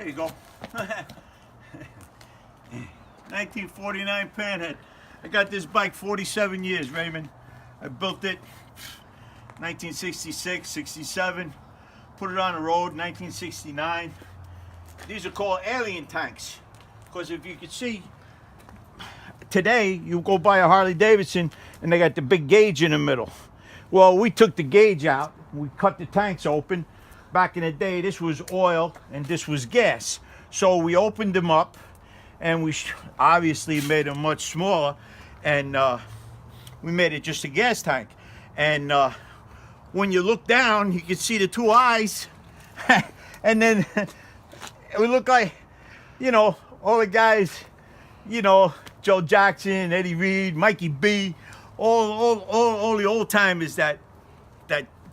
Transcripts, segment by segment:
There you go. 1949 Panhead. I got this bike 47 years, Raymond. I built it 1966, 67. Put it on the road 1969. These are called alien tanks. Because if you could see, today you go buy a Harley Davidson and they got the big gauge in the middle. Well, we took the gauge out. We cut the tanks open. Back in the day, this was oil and this was gas. So we opened them up and we obviously made them much smaller, and we made it just a gas tank. And when you look down, you can see the two eyes. And then we look like, you know, all the guys, you know, Joe Jackson, Eddie Reed, Mikey B, all the old timers that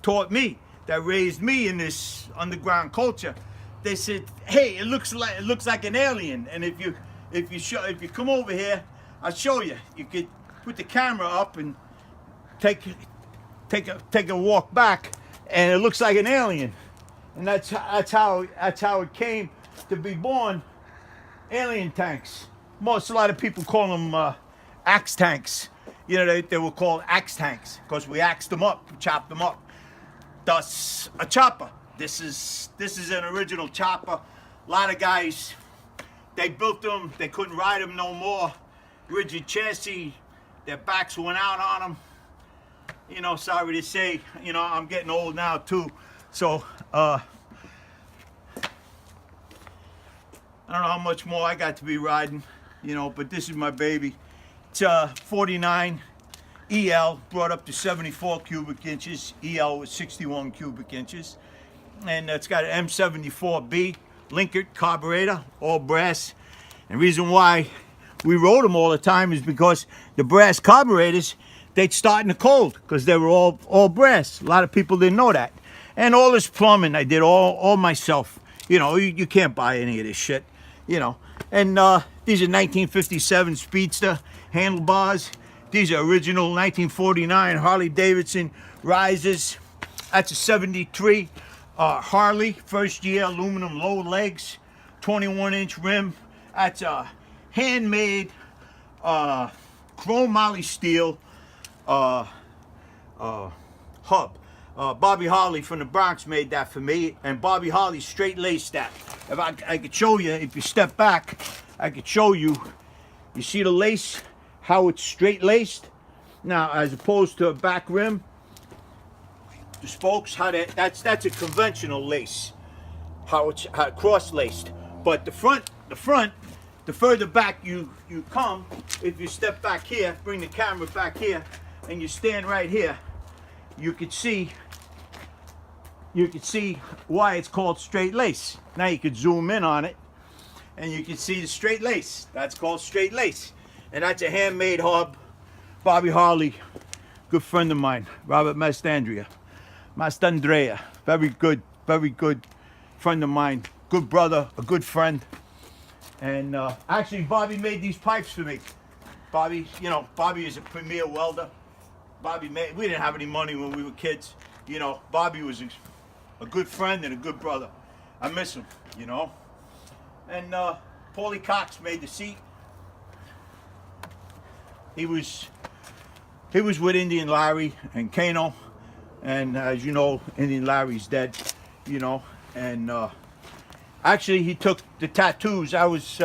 taught me, that raised me in this underground culture. They said, "Hey, it looks like an alien." And if you come over here, I'll show you. You could put the camera up and take a walk back, and it looks like an alien. And that's how it came to be born. Alien tanks. A lot of people call them axe tanks. You know, they were called axe tanks because we axed them up, chopped them up. Thus, a chopper. This is an original chopper. A lot of guys, they built them, they couldn't ride them no more. Rigid chassis, their backs went out on them. You know, sorry to say, you know, I'm getting old now too. So, I don't know how much more I got to be riding, you know, but this is my baby. It's 49 EL, brought up to 74 cubic inches. EL was 61 cubic inches. And it's got an M74B linkered carburetor, all brass. And the reason why we rode them all the time is because the brass carburetors, they'd start in the cold because they were all brass. A lot of people didn't know that. And all this plumbing, I did all myself. You know, you can't buy any of this shit, you know. And these are 1957 Speedster handlebars. These are original 1949 Harley Davidson risers. That's a 73 Harley, first year, aluminum low legs, 21-inch rim. That's a handmade chrome moly steel hub. Bobby Harley from the Bronx made that for me, and Bobby Harley straight laced that. If I could show you, if you step back, I could show you. You see the lace, how it's straight laced? Now, as opposed to a back rim, the spokes, that's a conventional lace, how it's cross laced. But the front, the further back you come, if you step back here, bring the camera back here, and you stand right here, you could see why it's called straight lace. Now you could zoom in on it, and you can see the straight lace. That's called straight lace, and that's a handmade hub. Bobby Harley, good friend of mine, Robert Mastandrea, very good friend of mine, good brother, a good friend. And actually, Bobby made these pipes for me. Bobby, you know, Bobby is a premier welder. We didn't have any money when we were kids. You know, Bobby was a good friend and a good brother. I miss him, you know. And Paulie Cox made the seat. He was with Indian Larry and Kano. And as you know, Indian Larry's dead, you know. And actually, he took the tattoos. I was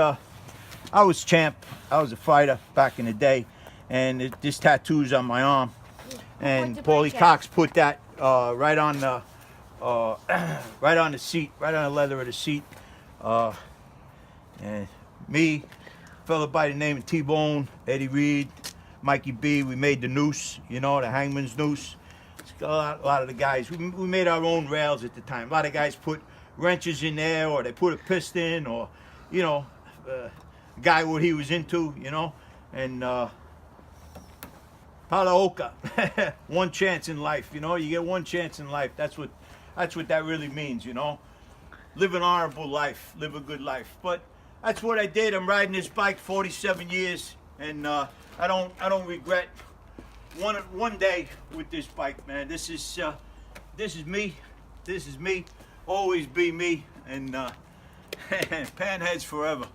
champ. I was a fighter back in the day. And this tattoo's on my arm. And Paulie Cox put that right on the seat, right on the leather of the seat. And me, a fella by the name of T-Bone, Eddie Reed, Mikey B, we made the noose, you know, the hangman's noose. A lot of the guys, we made our own rails at the time. A lot of guys put wrenches in there, or they put a piston, or, you know, guy what he was into, you know. And Palaoka, one chance in life, you know. You get one chance in life. That's what that really means, you know. Live an honorable life, live a good life. But that's what I did. I'm riding this bike 47 years, and I don't regret one day with this bike, man. This is me. This is me. Always be me. And Panheads forever.